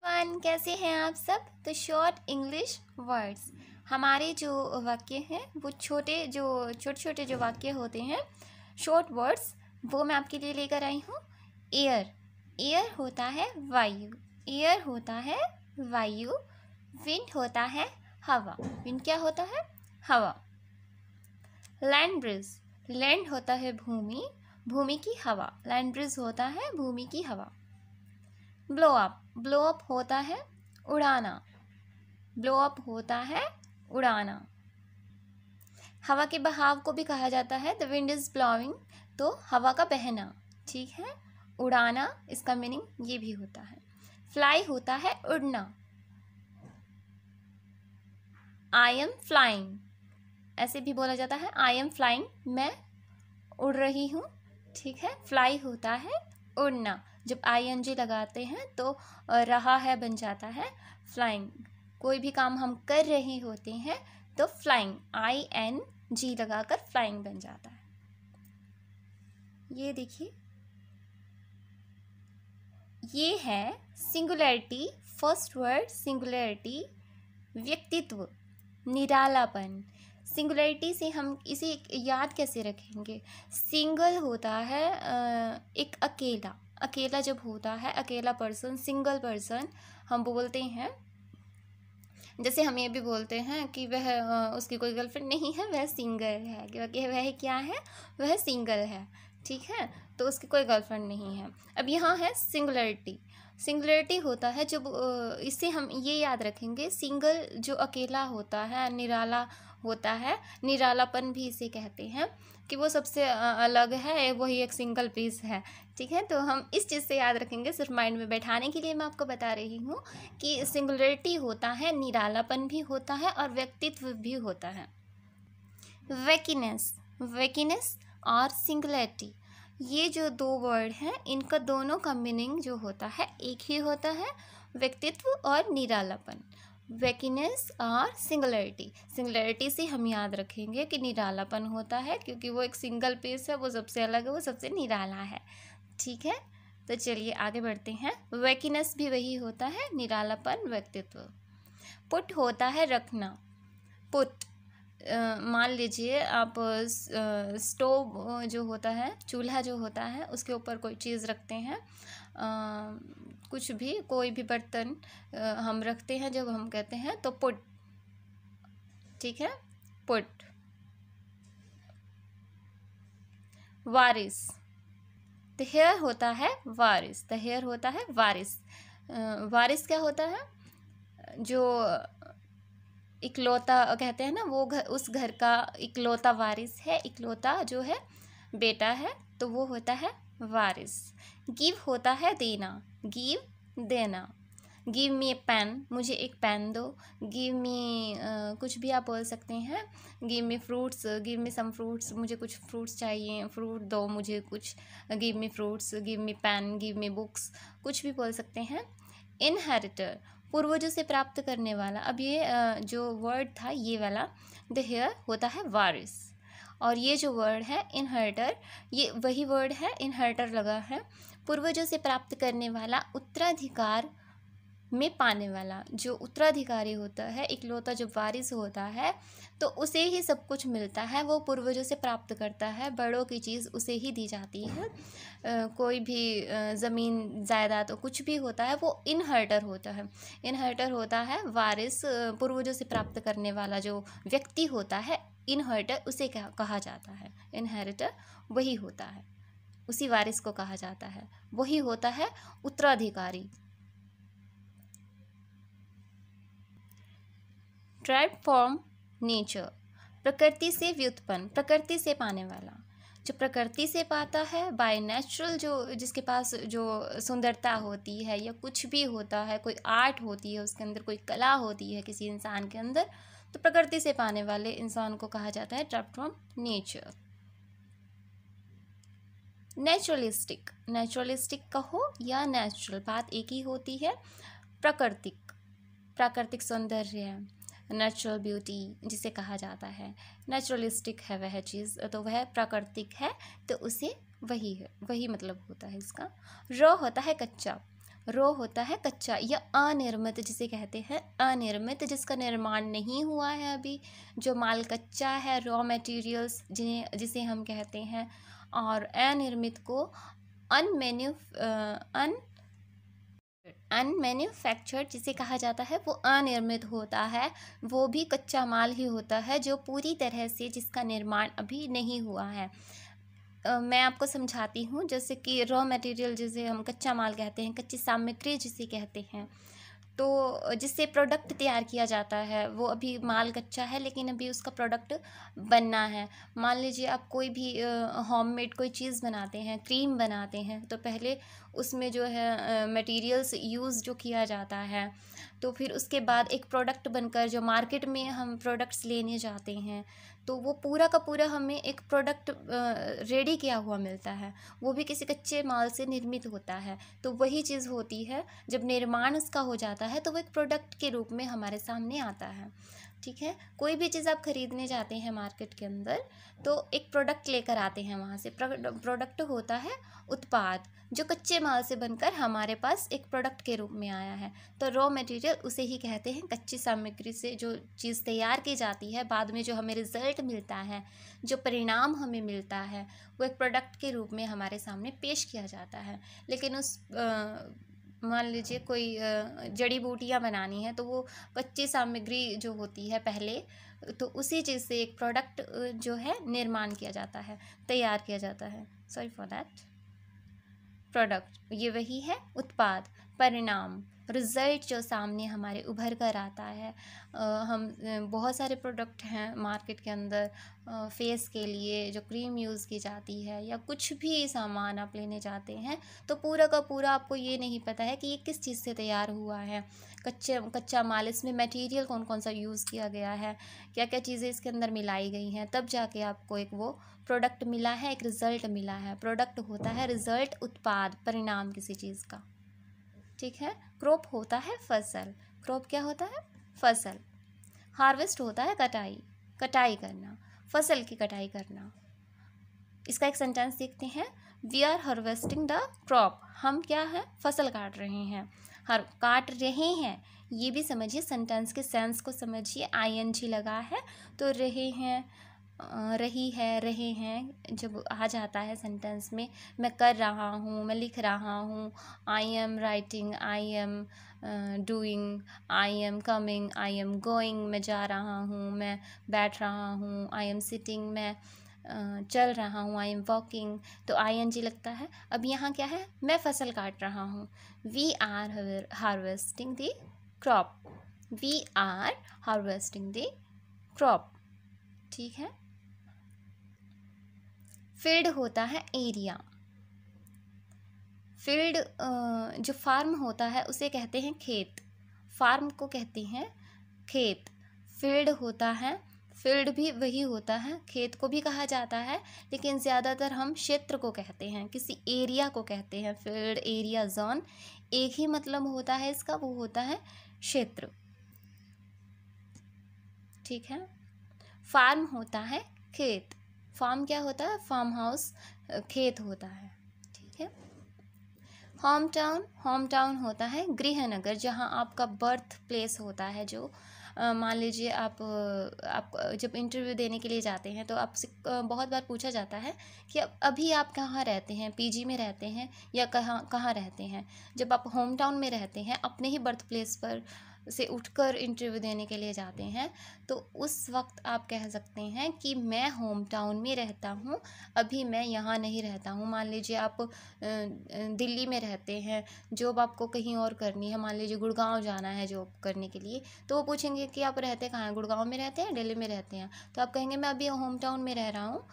कैसे हैं आप सब। तो शॉर्ट इंग्लिश वर्ड्स, हमारे जो वाक्य हैं वो छोटे छोटे जो वाक्य होते हैं, शॉर्ट वर्ड्स, वो मैं आपके लिए लेकर आई हूँ। एयर, एयर होता है वायु, एयर होता है वायु। विंड होता है हवा, विंड क्या होता है? हवा। लैंड ब्रिज, लैंड होता है भूमि, भूमि की हवा। लैंड ब्रिज होता है भूमि की हवा। ब्लो अप, ब्लो अप होता है उड़ाना, ब्लो अप होता है उड़ाना। हवा के बहाव को भी कहा जाता है द विंड इज ब्लोइंग, तो हवा का बहना, ठीक है। उड़ाना, इसका मीनिंग ये भी होता है। फ्लाई होता है उड़ना, आई एम फ्लाइंग, ऐसे भी बोला जाता है आई एम फ्लाइंग, मैं उड़ रही हूँ, ठीक है। फ्लाई होता है उड़ना, जब ING लगाते हैं तो रहा है बन जाता है फ्लाइंग। कोई भी काम हम कर रहे होते हैं तो फ्लाइंग, ING लगाकर फ्लाइंग बन जाता है। ये देखिए, ये है सिंगुलैरिटी, फर्स्ट वर्ड सिंगुलैरिटी, व्यक्तित्व, निरालापन। सिंगुलैरिटी से हम इसे याद कैसे रखेंगे? सिंगल होता है एक अकेला, अकेला जब होता है, अकेला पर्सन, सिंगल पर्सन हम बोलते हैं। जैसे हम ये भी बोलते हैं कि वह उसकी कोई गर्लफ्रेंड नहीं है, वह सिंगल है, क्योंकि वह क्या है? वह सिंगल है, ठीक है। तो उसकी कोई गर्लफ्रेंड नहीं है। अब यहाँ है सिंगुलैरिटी, सिंगुलैरिटी होता है जब इससे हम ये याद रखेंगे, सिंगल जो अकेला होता है, निराला होता है, निरालापन भी इसे कहते हैं कि वो सबसे अलग है, वही एक सिंगल पीस है, ठीक है। तो हम इस चीज़ से याद रखेंगे, सिर्फ माइंड में बैठाने के लिए मैं आपको बता रही हूँ कि सिंगुलैरिटी होता है, निरालापन भी होता है और व्यक्तित्व भी होता है। वेकीनेस, वेकीनेस और सिंगुलैरिटी, ये जो दो वर्ड हैं, इनका दोनों का मीनिंग जो होता है एक ही होता है, व्यक्तित्व और निरालापन। वेकीनेस और सिंगुलैरिटी, सिंगुलैरिटी से हम याद रखेंगे कि निरालापन होता है, क्योंकि वो एक सिंगल पीस है, वो सबसे अलग है, वो सबसे निराला है, ठीक है। तो चलिए आगे बढ़ते हैं। वेकीनेस भी वही होता है, निरालापन, व्यक्तित्व। पुट होता है रखना, पुट, मान लीजिए आप स्टोव जो होता है, चूल्हा जो होता है, उसके ऊपर कोई चीज़ रखते हैं, कुछ भी, कोई भी बर्तन हम रखते हैं, जब हम कहते हैं तो पुट, ठीक है, पुट। वारिस, द हेयर होता है वारिस, द हेयर होता है वारिस। वारिस क्या होता है? जो इकलौता कहते हैं ना, वो घर, उस घर का इकलौता वारिस है, इकलौता जो है बेटा है, तो वो होता है वारिस। गिव होता है देना, गिव देना। गिव मी ए पेन, मुझे एक पेन दो। गिव मी कुछ भी आप बोल सकते हैं। Give me fruits, give me some fruits, मुझे कुछ फ्रूट्स चाहिए, फ्रूट दो मुझे कुछ। Give me fruits, give me pen, give me books, कुछ भी बोल सकते हैं। इनहेरिटर, पूर्वजों से प्राप्त करने वाला। अब ये जो वर्ड था ये वाला, द हेयर होता है वारिस, और ये जो वर्ड है इनहेरिटर, ये वही वर्ड है, इनहेरिटर लगा है। पूर्वजों से प्राप्त करने वाला, उत्तराधिकार में पाने वाला। जो उत्तराधिकारी होता है, इकलौता जब वारिस होता है, तो उसे ही सब कुछ मिलता है, वो पूर्वजों से प्राप्त करता है, बड़ों की चीज़ उसे ही दी जाती है। कोई भी ज़मीन जायदाद तो कुछ भी होता है, वो इनहेरिटर होता है, इनहेरिटर होता है वारिस, पूर्वजों से प्राप्त करने वाला जो व्यक्ति होता है, इनहेरिटर, उसे क्या कहा जाता है? इनहेरिटर वही होता है, उसी वारिस को कहा जाता है, वही होता है उत्तराधिकारी। ड्राइव्ड फ्रॉम नेचर, प्रकृति से व्युत्पन्न, प्रकृति से पाने वाला। जो प्रकृति से पाता है, बाय नेचुरल, जो जिसके पास जो सुंदरता होती है या कुछ भी होता है, कोई आर्ट होती है उसके अंदर, कोई कला होती है किसी इंसान के अंदर, तो प्रकृति से पाने वाले इंसान को कहा जाता है derived from nature. Naturalistic, naturalistic कहो या नेचुरल, बात एक ही होती है। प्राकृतिक, प्राकृतिक सौंदर्य है, नेचुरल ब्यूटी जिसे कहा जाता है। नेचुरलिस्टिक है वह चीज़, तो वह प्राकृतिक है, तो उसे वही है, वही मतलब होता है इसका। रॉ होता है कच्चा, रो होता है कच्चा या अनिर्मित, जिसे कहते हैं अनिर्मित, जिसका निर्माण नहीं हुआ है अभी, जो माल कच्चा है, रॉ मटेरियल्स जिसे हम कहते हैं। और अनिर्मित को अनमैन्युफैक्चर्ड जिसे कहा जाता है, वो अनिर्मित होता है, वो भी कच्चा माल ही होता है जो पूरी तरह से जिसका निर्माण अभी नहीं हुआ है। मैं आपको समझाती हूँ। जैसे कि रॉ मटेरियल जिसे हम कच्चा माल कहते हैं, कच्ची सामग्री जिसे कहते हैं, तो जिससे प्रोडक्ट तैयार किया जाता है, वो अभी माल कच्चा है लेकिन अभी उसका प्रोडक्ट बनना है। मान लीजिए आप कोई भी होममेड कोई चीज़ बनाते हैं, क्रीम बनाते हैं, तो पहले उसमें जो है मटेरियल्स यूज़ जो किया जाता है, तो फिर उसके बाद एक प्रोडक्ट बनकर जो मार्केट में हम प्रोडक्ट्स लेने जाते हैं, तो वो पूरा का पूरा हमें एक प्रोडक्ट रेडी किया हुआ मिलता है, वो भी किसी कच्चे माल से निर्मित होता है। तो वही चीज़ होती है, जब निर्माण उसका हो जाता है तो वो एक प्रोडक्ट के रूप में हमारे सामने आता है। ठीक है, कोई भी चीज़ आप खरीदने जाते हैं मार्केट के अंदर, तो एक प्रोडक्ट लेकर आते हैं वहाँ से। प्रोडक्ट होता है उत्पाद, जो कच्चे माल से बनकर हमारे पास एक प्रोडक्ट के रूप में आया है। तो रॉ मटेरियल उसे ही कहते हैं, कच्ची सामग्री से जो चीज़ तैयार की जाती है, बाद में जो हमें रिजल्ट मिलता है, जो परिणाम हमें मिलता है, वो एक प्रोडक्ट के रूप में हमारे सामने पेश किया जाता है। लेकिन उस मान लीजिए कोई जड़ी बूटियाँ बनानी है, तो वो कच्ची सामग्री जो होती है पहले, तो उसी चीज़ से एक प्रोडक्ट जो है निर्माण किया जाता है, तैयार किया जाता है। Sorry for that. प्रोडक्ट ये वही है, उत्पाद, परिणाम, रिज़ल्ट जो सामने हमारे उभर कर आता है। हम बहुत सारे प्रोडक्ट हैं मार्केट के अंदर, फेस के लिए जो क्रीम यूज़ की जाती है, या कुछ भी सामान आप लेने जाते हैं, तो पूरा का पूरा आपको ये नहीं पता है कि ये किस चीज़ से तैयार हुआ है, कच्चा माल, इसमें मटेरियल कौन कौन सा यूज़ किया गया है, क्या क्या चीज़ें इसके अंदर मिलाई गई हैं, तब जाके आपको एक वो प्रोडक्ट मिला है, एक रिज़ल्ट मिला है। प्रोडक्ट होता है रिज़ल्ट, उत्पाद, परिणाम किसी चीज़ का। ठीक है। क्रॉप होता है फसल। क्रॉप क्या होता है? फसल। हार्वेस्ट होता है कटाई, कटाई करना, फसल की कटाई करना। इसका एक सेंटेंस देखते हैं। We are harvesting the crop. हम क्या है? फसल काट रहे हैं। काट रहे हैं, ये भी समझिए, सेंटेंस के सेंस को समझिए। ING लगा है तो रहे हैं, रही है, रहे हैं जब आ जाता है सेंटेंस में, मैं कर रहा हूँ, मैं लिख रहा हूँ, I am writing, I am doing, I am coming, I am going, मैं जा रहा हूँ, मैं बैठ रहा हूँ, आई एम सिटिंग, मैं चल रहा हूँ, आई एम वॉकिंग, तो ING लगता है। अब यहाँ क्या है? मैं फसल काट रहा हूँ। We are harvesting the crop. We are harvesting the crop. ठीक है। फील्ड होता है एरिया। फील्ड जो फार्म होता है उसे कहते हैं खेत। फार्म को कहते हैं खेत। फील्ड होता है, फील्ड भी वही होता है, खेत को भी कहा जाता है, लेकिन ज़्यादातर हम क्षेत्र को कहते हैं, किसी एरिया को कहते हैं। फील्ड, एरिया, जोन, एक ही मतलब होता है इसका, वो होता है क्षेत्र। ठीक है। फार्म होता है खेत। फार्म क्या होता है? फार्म हाउस, खेत होता है। ठीक है। होम टाउन, होम टाउन होता है गृहनगर, जहाँ आपका बर्थ प्लेस होता है। जो मान लीजिए आप जब इंटरव्यू देने के लिए जाते हैं, तो आपसे बहुत बार पूछा जाता है कि अभी आप कहाँ रहते हैं, PG में रहते हैं या कहाँ कहाँ रहते हैं। जब आप होम टाउन में रहते हैं, अपने ही बर्थ प्लेस पर से उठकर इंटरव्यू देने के लिए जाते हैं, तो उस वक्त आप कह सकते हैं कि मैं होम टाउन में रहता हूँ, अभी मैं यहाँ नहीं रहता हूँ। मान लीजिए आप दिल्ली में रहते हैं, जॉब आपको कहीं और करनी है, मान लीजिए गुड़गांव जाना है जॉब करने के लिए, तो वो पूछेंगे कि आप रहते कहाँ हैं? गुड़गांव में रहते हैं, दिल्ली में रहते हैं? तो आप कहेंगे मैं अभी होम टाउन में रह रहा हूँ,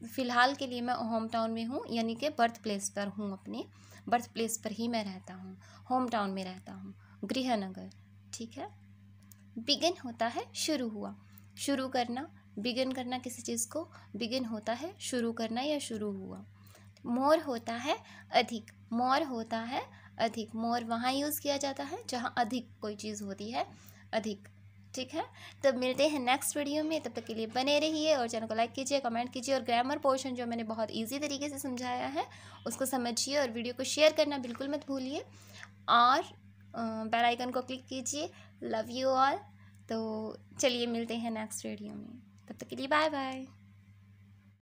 फ़िलहाल के लिए मैं होम टाउन में हूँ, यानी कि बर्थ प्लेस पर हूँ, अपने बर्थ प्लेस पर ही मैं रहता हूँ, होम टाउन में रहता हूँ, गृहनगर। ठीक है। बिगिन होता है शुरू हुआ, शुरू करना, बिगिन करना किसी चीज़ को, बिगिन होता है शुरू करना या शुरू हुआ। मोर होता है अधिक। मोर होता है अधिक। मोर वहाँ यूज़ किया जाता है जहाँ अधिक कोई चीज़ होती है, अधिक। ठीक है। तो मिलते हैं नेक्स्ट वीडियो में, तब तक के लिए बने रहिए और चैनल को लाइक कीजिए, कमेंट कीजिए और ग्रामर पोर्शन जो मैंने बहुत इजी तरीके से समझाया है उसको समझिए और वीडियो को शेयर करना बिल्कुल मत भूलिए और बेल आइकन को क्लिक कीजिए। Love you all. तो चलिए मिलते हैं नेक्स्ट वीडियो में, तब तक के लिए बाय बाय।